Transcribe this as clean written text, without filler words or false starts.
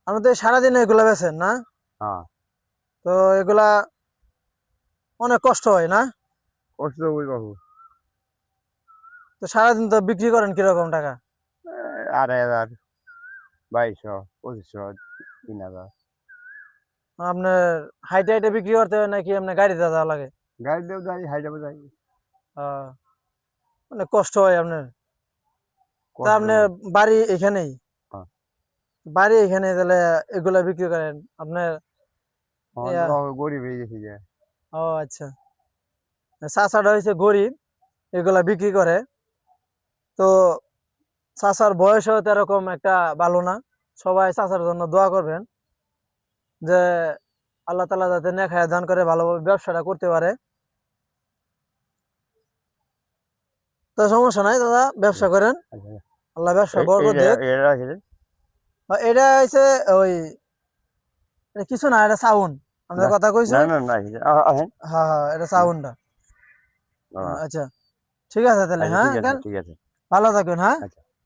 আপনি তো সারাদিন এগুলা বেচেন না? হ্যাঁ, তো এগুলা অনেক কষ্ট হয় না? কষ্ট ওই বাবু। তো সারাদিন তো বিক্রি করেন কিরকম টাকা? 2,500, 2,200, 2,500, 3,000। আপনার হাইটে হাইটে বিক্রি করতে হয় নাকি আপনার গাড়িতে যাওয়া লাগে? গাড়িতেও যাই, হাইটেও যাই। আহ, অনেক কষ্ট হয় আপনার। তা কষ্ট আপনার হয়। বাড়ি এখানেই? হ্যাঁ, বাড়ি এখানে তাহলে এগুলা বিক্রি করেন আপনার? এখন তো ইয়া, বাবু গরিব হয়ে গেছি যে। ও আচ্ছা। চাচাটা হয়েছে গরিব, এগুলা বিক্রি করে। তো চাচার বয়সও তো এরকম একটা ভালো না। সবাই চাচার জন্য দোয়া করবেন যে আল্লাহ তালা যাতে নেক হায়াত দান করে ভালোভাবে ব্যবসাটা করতে পারে। তো সমস্যা নাই দাদা, ব্যবসা করেন, আচ্ছা, আল্লাহ ব্যবসা বরকত এইটা দেখ। এটা রাখেন। এটা হয়েছে ওই, এটা কিছু না, এটা সাউন্ড। না আপনার কথা কইছে। না না না, আহেন। হ্যাঁ হ্যাঁ, এটা হুম, সাউন্ডটা। ও, আচ্ছা, ঠিক আছে তাহলে, আচ্ছা হ্যাঁ ঠিক আছে, কেন, ঠিক আছে। ভালো থাকবেন, হ্যাঁ। আচ্ছা।